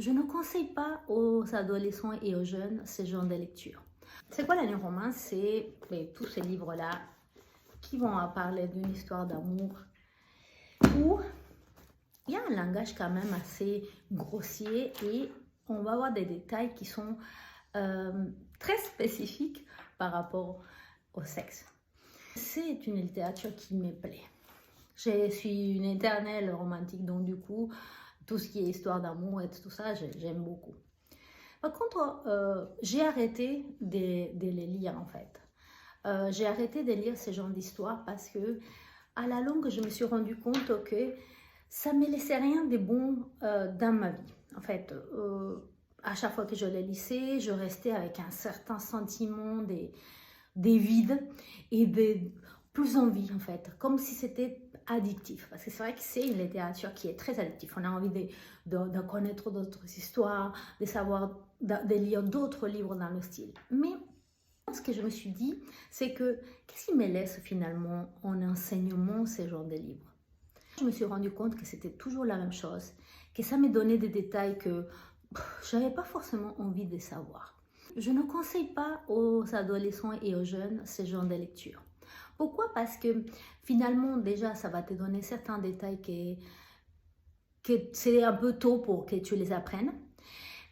Je ne conseille pas aux adolescents et aux jeunes ce genre de lecture. C'est quoi la néo-romance? C'est tous ces livres-là qui vont parler d'une histoire d'amour où il y a un langage quand même assez grossier et on va avoir des détails qui sont très spécifiques par rapport au sexe. C'est une littérature qui me plaît. Je suis une éternelle romantique, donc du coup, tout ce qui est histoire d'amour et tout ça, j'aime beaucoup. Par contre, j'ai arrêté de les lire en fait. J'ai arrêté de lire ce genre d'histoire parce que à la longue, je me suis rendu compte que ça ne me laissait rien de bon dans ma vie. En fait, à chaque fois que je les lisais, je restais avec un certain sentiment des vides et de plus envie en fait, comme si c'était addictif. Parce que c'est vrai que c'est une littérature qui est très addictive. On a envie de connaître d'autres histoires, de savoir, de lire d'autres livres dans le style. Mais ce que je me suis dit, c'est que qu'est-ce qui me laisse finalement en enseignement ce genre de livres? Je me suis rendu compte que c'était toujours la même chose, que ça me donnait des détails que je n'avais pas forcément envie de savoir. Je ne conseille pas aux adolescents et aux jeunes ce genre de lecture. Pourquoi? Parce que finalement, déjà, ça va te donner certains détails que c'est un peu tôt pour que tu les apprennes.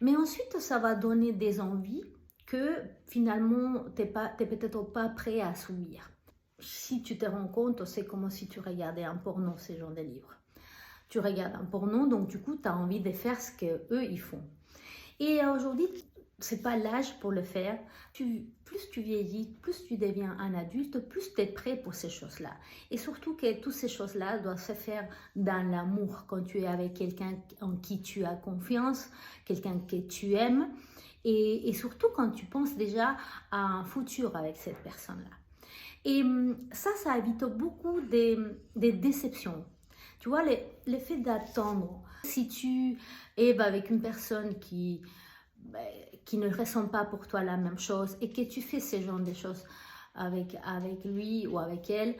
Mais ensuite, ça va donner des envies que finalement, tu n'es peut-être pas prêt à assouvir. Si tu te rends compte, c'est comme si tu regardais un porno, ce genre de livres. Tu regardes un porno, donc du coup, tu as envie de faire ce qu'eux, ils font. Et aujourd'hui, c'est pas l'âge pour le faire. Plus tu vieillis, plus tu deviens un adulte, plus tu es prêt pour ces choses-là. Et surtout que toutes ces choses-là doivent se faire dans l'amour, quand tu es avec quelqu'un en qui tu as confiance, quelqu'un que tu aimes, et surtout quand tu penses déjà à un futur avec cette personne-là. Et ça évite beaucoup des déceptions. Tu vois, l'effet d'attendre. Si tu es avec une personne qui ne ressent pas pour toi la même chose et que tu fais ce genre de choses avec lui ou avec elle,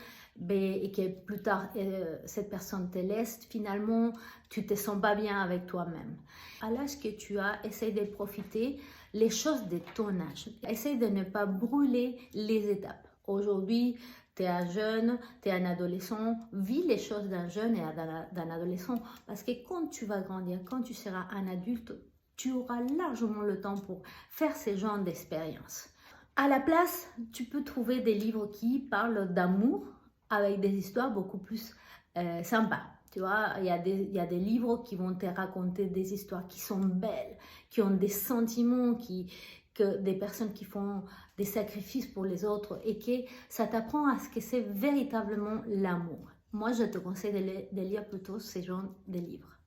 et que plus tard cette personne te laisse, finalement tu te sens pas bien avec toi-même. À l'âge que tu as, essaye de profiter les choses de ton âge. Essaye de ne pas brûler les étapes. Aujourd'hui, tu es un jeune, tu es un adolescent, vis les choses d'un jeune et d'un adolescent, parce que quand tu vas grandir, quand tu seras un adulte, tu auras largement le temps pour faire ce genre d'expérience. À la place, tu peux trouver des livres qui parlent d'amour avec des histoires beaucoup plus sympas. Tu vois, il y a des livres qui vont te raconter des histoires qui sont belles, qui ont des sentiments, que des personnes qui font des sacrifices pour les autres et que ça t'apprend à ce que c'est véritablement l'amour. Moi, je te conseille de lire plutôt ce genre de livres.